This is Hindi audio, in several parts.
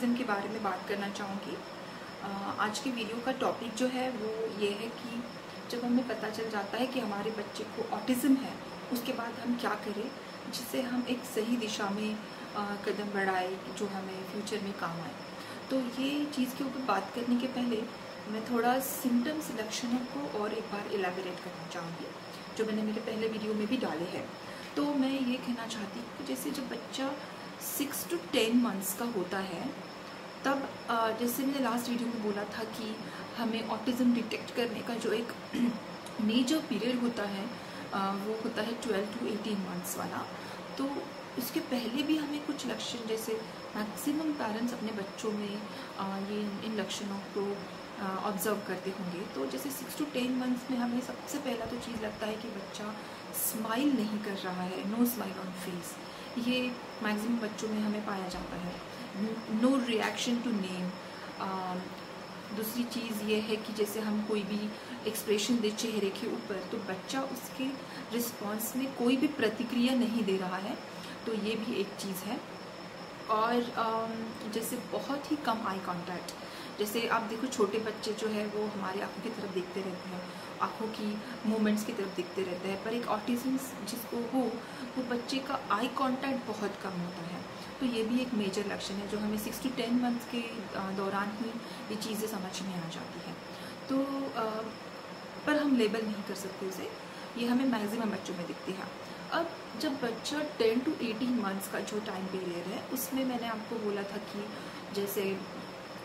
ऑटिज़म के बारे में बात करना चाहूँगी। आज की वीडियो का टॉपिक जो है वो ये है कि जब हमें पता चल जाता है कि हमारे बच्चे को ऑटिज़म है, उसके बाद हम क्या करें जिससे हम एक सही दिशा में कदम बढ़ाएं जो हमें फ्यूचर में काम आए। तो ये चीज़ के ऊपर बात करने के पहले मैं थोड़ा सिम्टम्स, लक्षणों को और एक बार इलेबोरेट करना चाहूँगी, जो मैंने मेरे पहले वीडियो में भी डाले हैं। तो मैं ये कहना चाहती हूँ कि जैसे जब बच्चा 6 to 10 मंथ्स का होता है, तब जैसे मैंने लास्ट वीडियो में बोला था कि हमें ऑटिज़म डिटेक्ट करने का जो एक मेजर पीरियड होता है वो होता है 12 to 18 मंथ्स वाला। तो इसके पहले भी हमें कुछ लक्षण, जैसे मैक्सिमम पेरेंट्स अपने बच्चों में ये इन लक्षणों को ऑब्जर्व करते होंगे। तो जैसे 6 to 10 मंथ्स में हमें सबसे पहला तो चीज़ लगता है कि बच्चा स्माइल नहीं कर रहा है, नो स्माइल ऑन फेस। ये मैक्सिमम बच्चों में हमें पाया जाता है। No reaction to name. दूसरी चीज़ ये है कि जैसे हम कोई भी एक्सप्रेशन दे चेहरे के ऊपर, तो बच्चा उसके रिस्पॉन्स में कोई भी प्रतिक्रिया नहीं दे रहा है, तो ये भी एक चीज़ है। और जैसे बहुत ही कम आई कांटेक्ट, जैसे आप देखो छोटे बच्चे जो है वो हमारी आंखों की तरफ देखते रहते हैं, आंखों की मूवमेंट्स की तरफ देखते रहते हैं, पर एक ऑटिज़म जिसको हो वो बच्चे का आई कांटेक्ट बहुत कम होता है। तो ये भी एक मेजर लक्षण है जो हमें 6 to 10 मंथ्स के दौरान ही ये चीज़ें समझ में आ जाती है। तो पर हम लेबल नहीं कर सकते उसे, ये हमें मैक्सिमम बच्चों में दिखती है। अब जब बच्चा 10 to 18 मंथ्स का जो टाइम पीरियड है, उसमें मैंने आपको बोला था कि जैसे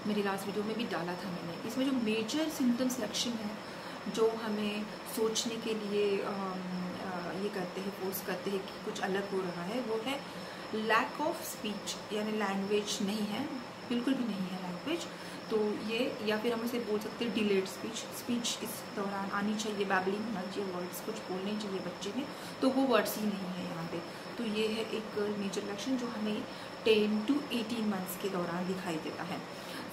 मेरी लास्ट वीडियो में भी डाला था मैंने, इसमें जो मेजर सिम्टम्स, लक्षण हैं जो हमें सोचने के लिए ये करते हैं, फोर्स करते हैं कि कुछ अलग हो रहा है, वो है लैक ऑफ स्पीच, यानी लैंग्वेज नहीं है, बिल्कुल भी नहीं है लैंग्वेज। तो ये, या फिर हम इसे बोल सकते हैं डिलेड स्पीच। स्पीच इस दौरान आनी चाहिए, बैबलिंग होना चाहिए, वर्ड्स कुछ बोलने चाहिए बच्चे में, तो वो वर्ड्स ही नहीं है यहाँ पे। तो ये है एक मेजर लक्षण जो हमें 10 to 18 मंथ्स के दौरान दिखाई देता है।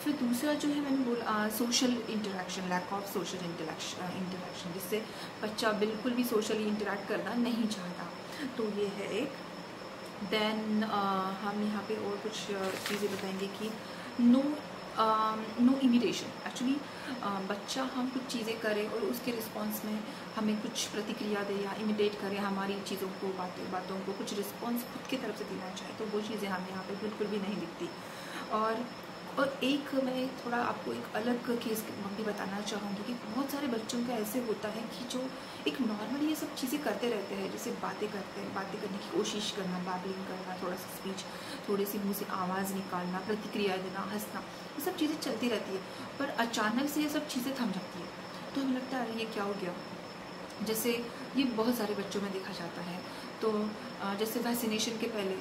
फिर दूसरा जो है, मैंने बोला social interaction, lack of social interaction, जिससे बच्चा बिल्कुल भी सोशली इंटरेक्ट करना नहीं चाहता, तो ये है एक। देन हम यहाँ पे और कुछ चीज़ें बताएंगे कि नो इमिटेशन। एक्चुअली बच्चा हम कुछ चीज़ें करें और उसके रिस्पॉन्स में हमें कुछ प्रतिक्रिया दे या इमिटेट करे हमारी चीज़ों को, बातों को, कुछ रिस्पॉन्स खुद की तरफ से देना चाहे, तो वो चीज़ें हमें यहाँ पे बिल्कुल भी नहीं दिखती। और एक मैं थोड़ा आपको एक अलग केस भी बताना चाहूँगी कि बहुत सारे बच्चों का ऐसे होता है कि जो एक नॉर्मली ये सब चीज़ें करते रहते हैं, जैसे बातें करते हैं, बातें करने की कोशिश करना, बैबलिंग करना, थोड़ा सा स्पीच, थोड़ी सी मुँह से आवाज़ निकालना, प्रतिक्रिया देना, हंसना, ये सब चीज़ें चलती रहती है। पर अचानक से ये सब चीज़ें थम जाती है, तो हमें लगता है अरे ये क्या हो गया। जैसे ये बहुत सारे बच्चों में देखा जाता है। तो जैसे वैक्सीनेशन के पहले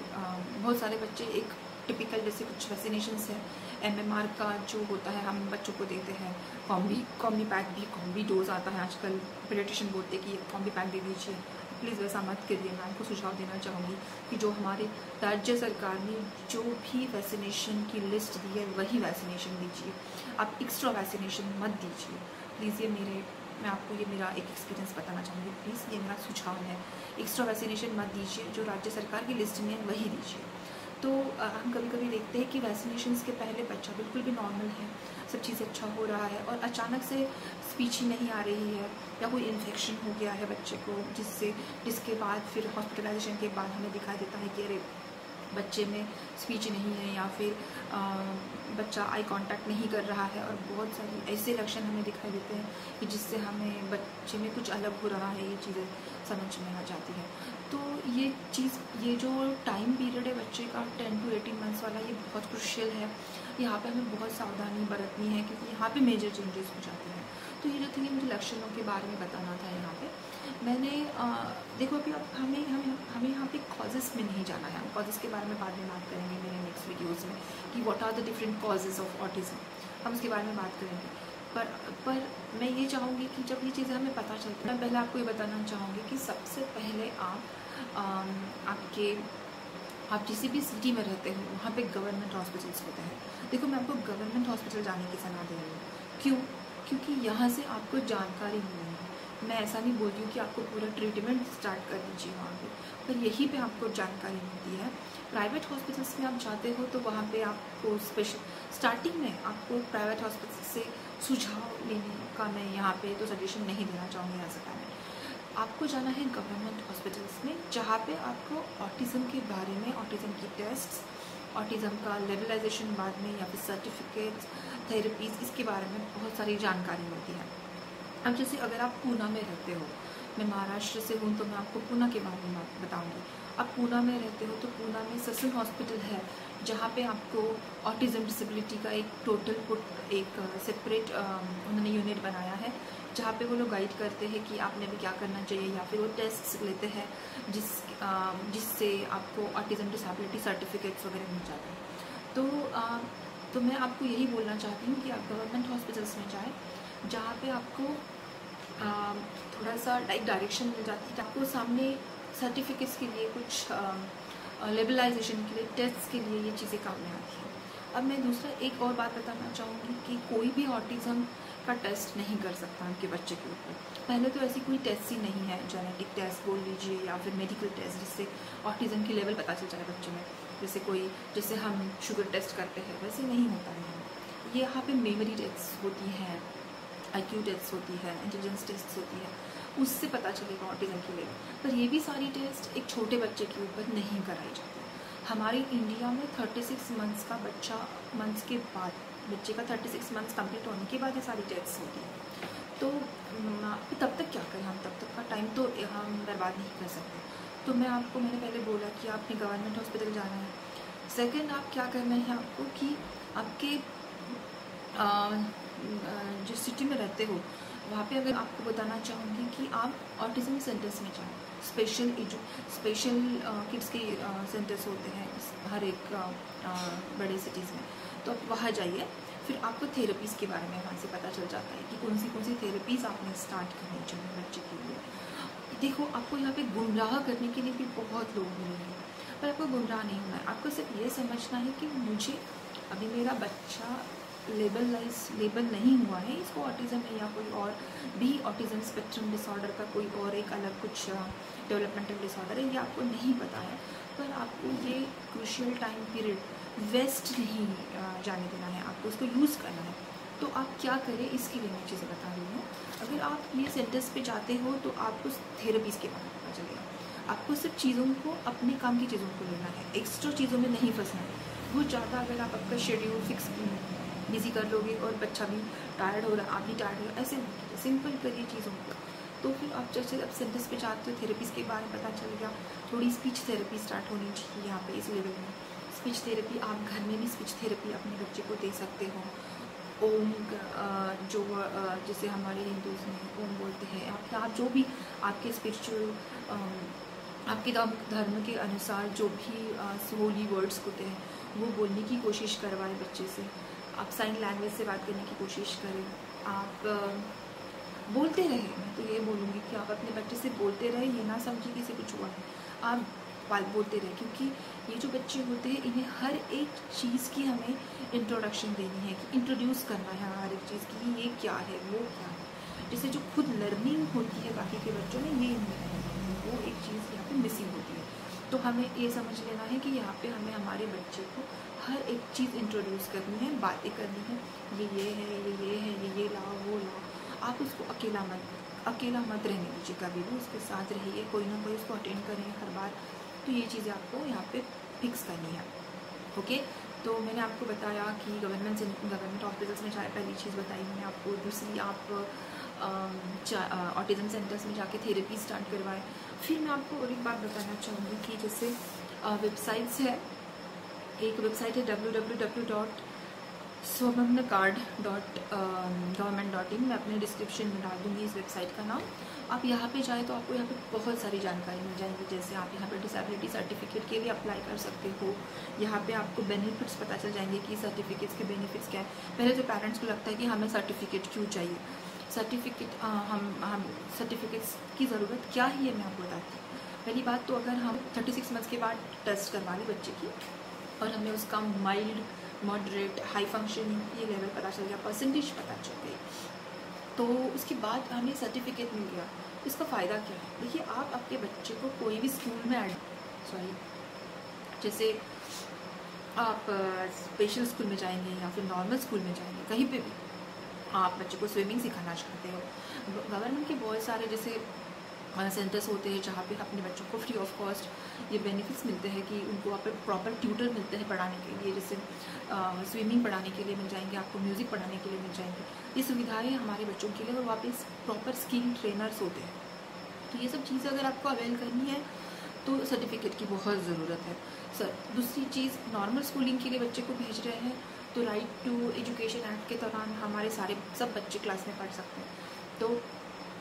बहुत सारे बच्चे, एक टिपिकल जैसे कुछ वैक्सीनेशंस है, MMR का जो होता है हम बच्चों को देते हैं, कॉम्बी डोज आता है आजकल, पीडियाट्रिशियन बोलते हैं कि कॉम्बी पैक दे दीजिए। प्लीज़ वैसा मत करिए। मैं आपको सुझाव देना चाहूँगी कि जो हमारे राज्य सरकार ने जो भी वैक्सीनेशन की लिस्ट दी है वही वैक्सीनेशन दीजिए, आप एक्स्ट्रा वैक्सीनेशन मत दीजिए प्लीज़। मैं आपको ये मेरा एक एक्सपीरियंस बताना चाहूँगी, प्लीज़ ये मेरा सुझाव है, एक्स्ट्रा वैक्सीनेशन मत दीजिए, जो राज्य सरकार की लिस्ट में है वही दीजिए। तो हम कभी कभी देखते हैं कि वैक्सीनेशंस के पहले बच्चा बिल्कुल भी नॉर्मल है, सब चीज़ें अच्छा हो रहा है, और अचानक से स्पीच ही नहीं आ रही है या कोई इन्फेक्शन हो गया है बच्चे को, जिसके बाद फिर हॉस्पिटलाइजेशन के बाद हमें दिखाई देता है कि अरे बच्चे में स्पीच नहीं है, या फिर बच्चा आई कांटेक्ट नहीं कर रहा है, और बहुत सारी ऐसे लक्षण हमें दिखाई देते हैं कि जिससे हमें बच्चे में कुछ अलग हो रहा है, ये चीज़ें समझ में आ जाती है। तो ये जो टाइम पीरियड है बच्चे का 10 to 18 मंथ्स वाला, ये बहुत क्रुशियल है। यहाँ पे हमें बहुत सावधानी बरतनी है क्योंकि यहाँ पे मेजर चेंजेस हो जाते हैं। तो ये जो थी मुझे लक्षणों के बारे में बताना था यहाँ पे। मैंने देखो अभी अब हमें यहाँ पे कॉजेज़ में नहीं जाना है, हम कॉजेज़ के बारे में बाद में बात करेंगे मेरे नेक्स्ट वीडियोज़ में कि what are the different causes of autism, हम उसके बारे में बात करेंगे। पर मैं ये चाहूँगी कि जब ये चीज़ें हमें पता चलती है, मैं पहले आपको ये बताना चाहूँगी कि सबसे पहले आप जिस भी सिटी में रहते हो वहाँ पे गवर्नमेंट हॉस्पिटल्स होते हैं। देखो मैं आपको गवर्नमेंट हॉस्पिटल जाने की सलाह दे रही हूँ, क्योंकि यहाँ से आपको जानकारी मिलेगी मैं ऐसा नहीं बोलती हूँ कि आपको पूरा ट्रीटमेंट स्टार्ट कर दीजिए वहाँ पर यहीं पे आपको जानकारी मिलती है। प्राइवेट हॉस्पिटल्स में आप जाते हो तो वहाँ पे आपको स्टार्टिंग में आपको प्राइवेट हॉस्पिटल से सुझाव लेने का मैं यहाँ पे तो सजेशन नहीं देना चाहूँगी एज अ पेरेंट। आपको जाना है गवर्नमेंट हॉस्पिटल्स में, जहाँ पे आपको ऑटिज़म के बारे में, ऑटिज़म की टेस्ट्स, ऑटिज़म का लेवलाइजेशन बाद में, या फिर सर्टिफिकेट्स, थेरेपीज़, इसके बारे में बहुत सारी जानकारी मिलती है। अब जैसे अगर आप पूना में रहते हो, मैं महाराष्ट्र से हूँ तो मैं आपको पूना के बारे में बताऊँगी। आप पूना में रहते हो तो पूना में ससन हॉस्पिटल है, जहाँ पे आपको ऑटिज़म डिसेबिलिटी का एक टोटल एक सेपरेट उन्होंने यूनिट बनाया है, जहाँ पे वो लोग गाइड करते हैं कि आपने भी क्या करना चाहिए, या फिर वो टेस्ट लेते हैं जिससे आपको ऑटिज़म डिसेबिलिटी सर्टिफिकेट्स वगैरह मिल जाते हैं। तो मैं आपको यही बोलना चाहती हूँ कि आप गवर्नमेंट हॉस्पिटल्स में जाएँ, जहाँ पे आपको थोड़ा सा डायरेक्शन मिल जाती है, आपको सामने सर्टिफिकेट्स के लिए, कुछ लेबलाइजेशन के लिए, टेस्ट के लिए ये चीज़ें काम में आती हैं। अब मैं दूसरा एक और बात बताना चाहूँगी कि कोई भी ऑटिज़म का टेस्ट नहीं कर सकता आपके बच्चे के ऊपर। पहले तो ऐसी कोई टेस्ट ही नहीं है, जेनेटिक टेस्ट बोल लीजिए या फिर मेडिकल टेस्ट, जिससे ऑटिज़म की लेवल पता चल जाए बच्चे में। जैसे हम शुगर टेस्ट करते हैं वैसे नहीं होता है। ये यहाँ पे मेमोरी टेस्ट होती है, IQ टेस्ट होती है, इंटेलिजेंस टेस्ट होती है, उससे पता चलेगा ऑटिज़म की लेवल। पर ये भी सारी टेस्ट एक छोटे बच्चे के ऊपर नहीं कराई जाती। हमारे इंडिया में 36 मंथ्स का बच्चे का 36 मंथ्स कंप्लीट होने के बाद ये सारी टेस्ट होती है। तो तब तक क्या करें हम, तब तक का टाइम तो हम बर्बाद नहीं कर सकते। तो मैंने पहले बोला कि आपने गवर्नमेंट हॉस्पिटल जाना है। सेकंड, आप क्या करना है आपको कि आपके जिस सिटी में रहते हो वहाँ पे अगर आपको बताना चाहूँगी कि आप ऑटिज़म सेंटर्स में जाएँ। स्पेशल किड्स के सेंटर्स होते हैं हर एक बड़े सिटीज़ में, तो आप वहाँ जाइए। फिर आपको थेरेपीज़ के बारे में वहाँ से पता चल जाता है कि कौन सी थेरेपीज़ आपने स्टार्ट करनी चाहिए बच्चे के लिए। देखो, आपको यहाँ पे गुमराह करने के लिए भी बहुत लोग मिलेंगे, पर आपको गुमराह नहीं होना है। आपको सिर्फ ये समझना है कि मुझे अभी मेरा बच्चा लेबल नहीं हुआ है, इसको ऑटिज़म है या कोई और भी ऑटिज़म स्पेक्ट्रम डिसऑर्डर का कोई और एक अलग कुछ डेवलपमेंटल डिसऑर्डर है, ये आपको नहीं पता है। पर आपको ये क्रूशियल टाइम पीरियड वेस्ट नहीं जाने देना है, आपको उसको यूज़ करना है। तो आप क्या करें, इसके लिए मैं चीज़ें बता रही हूँ। अगर आप ये सेंटर्स पे जाते हो तो आपको थेरेपीज़ के बारे में पता चलेगा। आपको सिर्फ चीज़ों को, अपने काम की चीज़ों को लेना है, एक्स्ट्रा चीज़ों में नहीं फंसना है। बहुत ज़्यादा अगर आप आपका शेड्यूल फिक्स बिजी कर लोगे और बच्चा भी टायर्ड हो रहा, आप भी टायर्ड हो रहा, ऐसे सिंपल करिए चीज़ों को। तो फिर आप जैसे अब सेंटर्स पे जाते हो, थेरेपीज़ के बारे में पता चल गया। थोड़ी स्पीच थेरेपी स्टार्ट होनी चाहिए यहाँ पे इस लेवल में। स्पीच थेरेपी, आप घर में भी स्पीच थेरेपी अपने बच्चे को दे सकते हो। ओम जैसे हमारे हिंदूज़ में ओम बोलते हैं, आप जो भी आपके स्पिरिचुअल, आपके धर्म के अनुसार जो भी होली वर्ड्स होते हैं, वो बोलने की कोशिश करवाएं बच्चे से। आप साइन लैंग्वेज से बात करने की कोशिश करें। आप बोलते रहे, मैं तो ये बोलूँगी कि आप अपने बच्चे से बोलते रहे, ये ना समझिए कि इसे कुछ हुआ है, आप बोलते रहे। क्योंकि ये जो बच्चे होते हैं, इन्हें हर एक चीज़ की हमें इंट्रोडक्शन देनी है, कि इंट्रोड्यूस करना है हर एक चीज़ की, ये क्या है, वो क्या है। जैसे जो खुद लर्निंग होती है बाकी के बच्चों में, ये वो एक चीज़ यहाँ पे मिसिंग होती है। तो हमें ये समझ लेना है कि यहाँ पे हमें हमारे बच्चे को हर एक चीज़ इंट्रोड्यूस करनी है, बातें करनी है, ये है, ये लाओ, वो लाओ। आप उसको अकेला मत रहने दीजिए, कभी भी उसके साथ रहिए, कोई ना कोई उसको अटेंड करें हर बार। तो ये चीज़ें आपको यहाँ पे फिक्स करनी है। ओके, तो मैंने आपको बताया कि गवर्नमेंट हॉस्पिटल्स में जाए, पहली चीज़ बताई मैंने आपको। दूसरी, आप ऑटिज़म सेंटर्स में जाके थेरेपी स्टार्ट करवाएं। फिर मैं आपको और एक बात बताना चाहूँगी कि जैसे वेबसाइट्स है, एक वेबसाइट है www.swamamnacard.government.in। मैं अपने डिस्क्रिप्शन में डाल दूँगी इस वेबसाइट का नाम। आप यहाँ पे जाए तो आपको यहाँ पे बहुत सारी जानकारी मिल जाएगी। जैसे आप यहाँ पे डिसेबिलिटी सर्टिफिकेट के लिए अप्लाई कर सकते हो। यहाँ पे आपको बेनिफिट्स पता चल जाएंगे कि सर्टिफिकेट्स के बेनिफिट्स क्या है। पहले तो पेरेंट्स को लगता है कि हमें सर्टिफिकेट क्यों चाहिए, हम सर्टिफिकेट्स की ज़रूरत क्या ही है, मैं आपको बताती हूँ। पहली बात तो, अगर हम 36 मंथ्स के बाद टेस्ट करवा लें बच्चे की और हमें उसका माइल्ड, मॉडरेट, हाई फंक्शनिंग ये लेवल पता चल गया, परसेंटेज पता चल गई, तो उसके बाद हमें सर्टिफिकेट मिल गया। इसका फ़ायदा क्या है? देखिए, आप आपके बच्चे को कोई भी स्कूल में जैसे आप स्पेशल स्कूल में जाएंगे या फिर नॉर्मल स्कूल में जाएंगे, कहीं पे भी आप बच्चे को स्विमिंग सिखाना चाहते हो, गवर्नमेंट के बहुत सारे जैसे सेंटर्स होते हैं जहाँ पे अपने बच्चों को फ्री ऑफ कॉस्ट ये बेनिफिट्स मिलते हैं कि उनको आप प्रॉपर ट्यूटर मिलते हैं पढ़ाने के लिए, जैसे स्विमिंग पढ़ाने के लिए मिल जाएंगे, आपको म्यूज़िक पढ़ाने के लिए मिल जाएंगे। ये सुविधाएं हमारे बच्चों के लिए, और वहाँ पे प्रॉपर स्किल ट्रेनर्स होते हैं। तो ये सब चीज़ें अगर आपको अवेल करनी है तो सर्टिफिकेट की बहुत ज़रूरत है। सर, दूसरी चीज़, नॉर्मल स्कूलिंग के लिए बच्चे को भेज रहे हैं तो राइट टू एजुकेशन एक्ट के दौरान हमारे सारे सब बच्चे क्लास में पढ़ सकते हैं, तो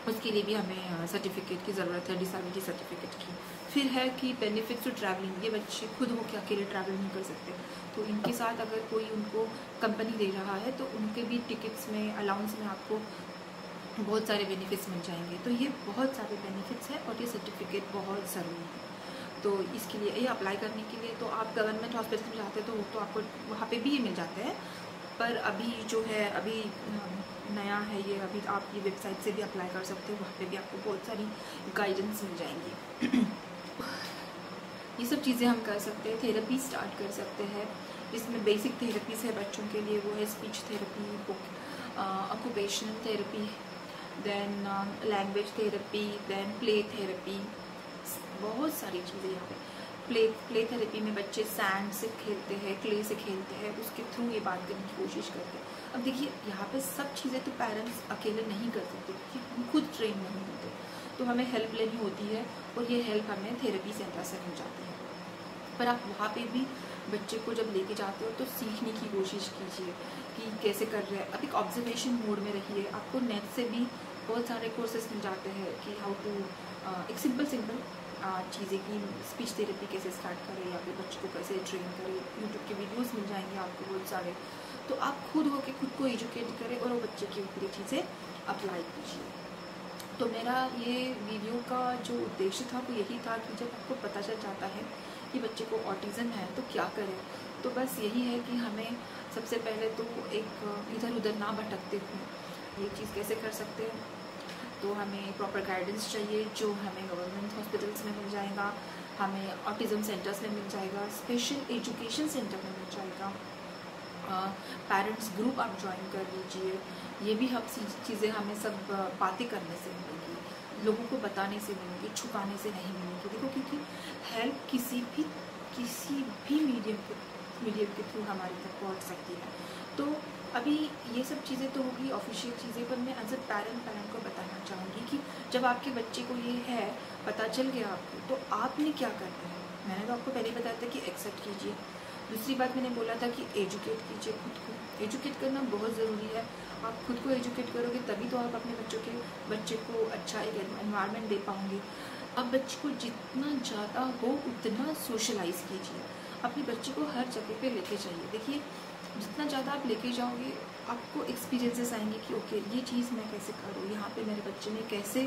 उसके लिए भी हमें सर्टिफिकेट की ज़रूरत है, डिसेबिलिटी सर्टिफिकेट की। फिर है कि बेनिफिट्स टू ट्रैवलिंग, ये बच्चे खुद होकर अकेले ट्रैवल नहीं कर सकते, तो इनके साथ अगर कोई उनको कंपनी दे रहा है तो उनके भी टिकट्स में, अलाउंस में आपको बहुत सारे बेनिफिट्स मिल जाएंगे। तो ये बहुत सारे बेनिफिट्स हैं और ये सर्टिफिकेट बहुत ज़रूरी है। तो इसके लिए, ये अप्लाई करने के लिए तो आप गवर्नमेंट हॉस्पिटल में जाते हैं तो आपको वहाँ पे भी ये मिल जाते हैं, पर अभी जो है अभी नया है ये, अभी आप ये वेबसाइट से भी अप्लाई कर सकते हो, वहाँ पे भी आपको बहुत सारी गाइडेंस मिल जाएंगी। ये सब चीज़ें हम कर सकते हैं। थेरेपी स्टार्ट कर सकते हैं, इसमें बेसिक थेरेपीज है बच्चों के लिए, वो है speech therapy, occupational therapy, then language therapy, then play therapy, बहुत सारी चीज़ें यहाँ पे। प्ले थेरेपी में बच्चे सैंड से खेलते हैं, क्ले से खेलते हैं, उसके थ्रू ये बात करने की कोशिश करते हैं। अब देखिए, यहाँ पे सब चीज़ें तो पेरेंट्स अकेले नहीं कर सकते क्योंकि हम खुद ट्रेन नहीं होते, तो हमें हेल्प लेनी होती है, और ये हेल्प हमें थेरेपी सेंटर से मिल जाती है। पर आप वहाँ पे भी बच्चे को जब लेके जाते हो तो सीखने की कोशिश कीजिए कि कैसे कर रहे हैं। अब एक ऑब्जर्वेशन मोड में रहिए। आपको नेट से भी बहुत सारे कोर्सेज मिल जाते हैं कि हाउ टू एक सिंपल चीज़ें की स्पीच थेरेपी कैसे स्टार्ट करें या फिर बच्चे को कैसे ट्रेन करें। यूट्यूब के वीडियोस मिल जाएंगे आपको बहुत सारे, तो आप खुद होके खुद को एजुकेट करें और वो बच्चे की ऊपर चीज़ें अप्लाई कीजिए। तो मेरा ये वीडियो का जो उद्देश्य था वो यही था कि जब आपको पता चल जाता है कि बच्चे को ऑटिज़म है तो क्या करें, तो बस यही है कि हमें सबसे पहले तो एक इधर उधर ना भटकते हुए ये चीज़ कैसे कर सकते हैं। तो हमें प्रॉपर गाइडेंस चाहिए जो हमें गवर्नमेंट हॉस्पिटल्स में मिल जाएगा, हमें ऑटिज़म सेंटर्स में मिल जाएगा, स्पेशल एजुकेशन सेंटर में मिल जाएगा, पेरेंट्स ग्रुप आप ज्वाइन कर लीजिए। ये भी हम चीज़ें हमें सब बातें करने से मिलेंगी, लोगों को बताने से मिलेंगी, छुपाने से नहीं मिलेंगी। देखो, क्योंकि हेल्प किसी भी मीडियम के थ्रू हमारी तक पहुंच सकती है। तो अभी ये सब चीज़ें तो होगी ऑफिशियल चीज़ें, पर मैं एज ए पेरेंट को बताना चाहूँगी कि जब आपके बच्चे को ये है, पता चल गया आपको, तो आपने क्या करना है। मैंने तो आपको पहले बताया था कि एक्सेप्ट कीजिए। दूसरी बात मैंने बोला था कि एजुकेट कीजिए खुद को। एजुकेट करना बहुत ज़रूरी है। आप खुद को एजुकेट करोगे तभी तो आप अपने बच्चे को अच्छा एक एनवायरनमेंट दे पाओगे। अब बच्चे को जितना ज़्यादा हो उतना सोशलाइज कीजिए। अपने बच्चे को हर जगह पे लेके जाइए। देखिए, जितना ज़्यादा आप लेके जाओगे आपको एक्सपीरियंसेस आएंगे कि ओके, ये चीज़ मैं कैसे करूँ, यहाँ पे मेरे बच्चे ने कैसे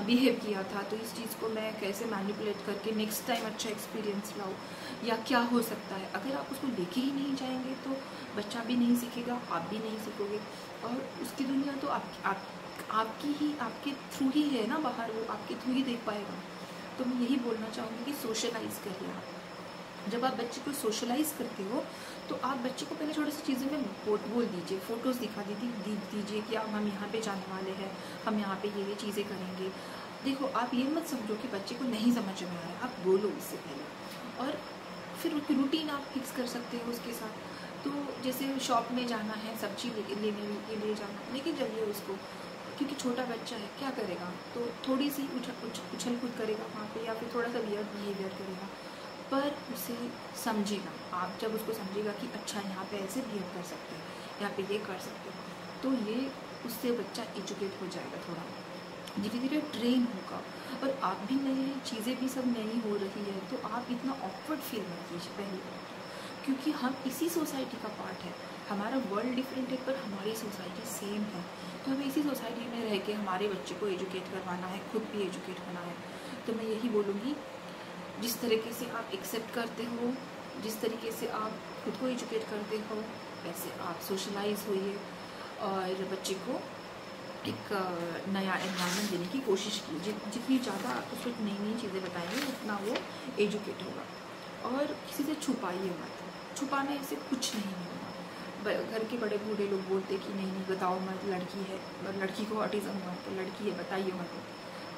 बिहेव किया था, तो इस चीज़ को मैं कैसे मैनिपुलेट करके नेक्स्ट टाइम अच्छा एक्सपीरियंस लाऊँ, या क्या हो सकता है। अगर आप उसको लेके ही नहीं जाएंगे तो बच्चा भी नहीं सीखेगा, आप भी नहीं सीखोगे, और उसकी दुनिया तो आपके थ्रू ही है ना बाहर, वो आपके थ्रू ही देख पाएगा। तो मैं यही बोलना चाहूँगी कि सोशलाइज करिए आप। जब आप बच्चे को सोशलाइज करते हो तो आप बच्चे को पहले छोटी सी चीज़ों में बोल दीजिए, फ़ोटोज़ दिखा दीजिए कि अब हम यहाँ पे जाने वाले हैं, हम यहाँ पे ये चीज़ें करेंगे। देखो, आप ये मत समझो कि बच्चे को नहीं समझ में आ रहा है, आप बोलो उससे पहले, और फिर रूटीन आप फिक्स कर सकते हो उसके साथ। तो जैसे शॉप में जाना है, सब्जी लेने के लिए जाना, लेके जाइए उसको, क्योंकि छोटा बच्चा है, क्या करेगा, तो थोड़ी सी उछल कूद करेगा वहाँ पे, या फिर थोड़ा सा वियर्ड बिहेवियर करेगा, पर उसे समझेगा। आप जब उसको समझेगा कि अच्छा यहाँ पे ऐसे बिहेव कर सकते हैं, यहाँ पे ये कर सकते हैं, तो ये उससे बच्चा एजुकेट हो जाएगा, थोड़ा धीरे धीरे ट्रेन होगा। और आप भी नई चीज़ें भी सब नई हो रही है, तो आप इतना ऑकवर्ड फील मत कीजिए पहली बार, क्योंकि हम इसी सोसाइटी का पार्ट है। हमारा वर्ल्ड डिफरेंट है पर हमारी सोसाइटी सेम है, तो हमें इसी सोसाइटी में रह के हमारे बच्चे को एजुकेट करवाना है, खुद भी एजुकेट होना है। तो मैं यही बोलूँगी, जिस तरीके से आप एक्सेप्ट करते हो, जिस तरीके से आप खुद को एजुकेट करते हो, वैसे आप सोशलाइज होइए और बच्चे को एक नया एनवायरनमेंट देने की कोशिश की। जितनी ज़्यादा आप उसको नई नई चीज़ें बताएंगे उतना वो एजुकेट होगा। और किसी से छुपाइए मत, छुपाने से कुछ नहीं होगा। घर के बड़े बूढ़े लोग बोलते कि नहीं नहीं बताओ मत, लड़की है, लड़की को ऑटिज़म हुआ तो लड़की है बताइए मत।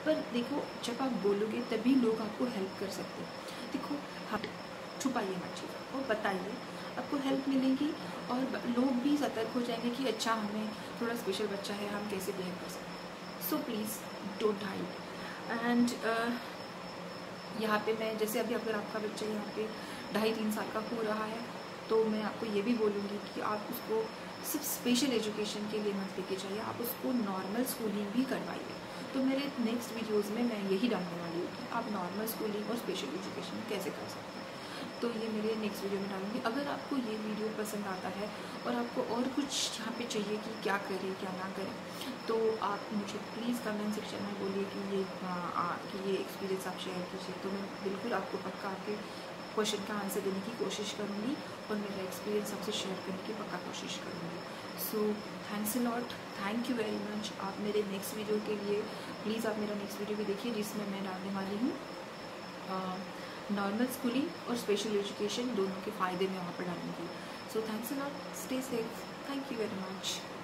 पर देखो जब आप बोलोगे तभी लोग आपको हेल्प कर सकते हैं। देखो हाँ, छुपाइए मत चीज़ और बताइए, आपको हेल्प मिलेगी और लोग भी सतर्क हो जाएंगे कि अच्छा हमें थोड़ा स्पेशल बच्चा है, हम कैसे बिहेव कर सकते हैं। So please don't hide. And यहाँ पे मैं जैसे अभी अगर आपका बच्चा यहाँ पे 2.5-3 साल का हो रहा है तो मैं आपको ये भी बोलूँगी कि आप उसको सिर्फ स्पेशल एजुकेशन के लिए मत लेके जाइए, आप उसको नॉर्मल स्कूलिंग भी करवाइए। तो मेरे नेक्स्ट वीडियोज़ में मैं यही डालने वाली हूँ कि आप नॉर्मल स्कूलिंग और स्पेशल एजुकेशन कैसे कर सकते हैं। तो ये मेरे नेक्स्ट वीडियो में डालूंगी। अगर आपको ये वीडियो पसंद आता है और आपको और कुछ यहाँ पे चाहिए कि क्या करें क्या ना करें, तो आप मुझे प्लीज़ कमेंट सेक्शन में बोलिए कि ये एक्सपीरियंस आप शेयर कीजिए। तो मैं बिल्कुल आपको पक्का आपके क्वेश्चन का आंसर देने की कोशिश करूँगी और मेरा एक्सपीरियंस आपसे शेयर करने की पक्का कोशिश करूँगी। So thanks a lot, thank you very much. आप मेरे नेक्स्ट वीडियो के लिए प्लीज़ आप मेरा नेक्स्ट वीडियो भी देखिए जिसमें मैं डालने वाली हूँ नॉर्मल स्कूलिंग और स्पेशल एजुकेशन दोनों के फ़ायदे मैं वहाँ पर डालूँगी। So thanks a lot, stay safe, thank you very much.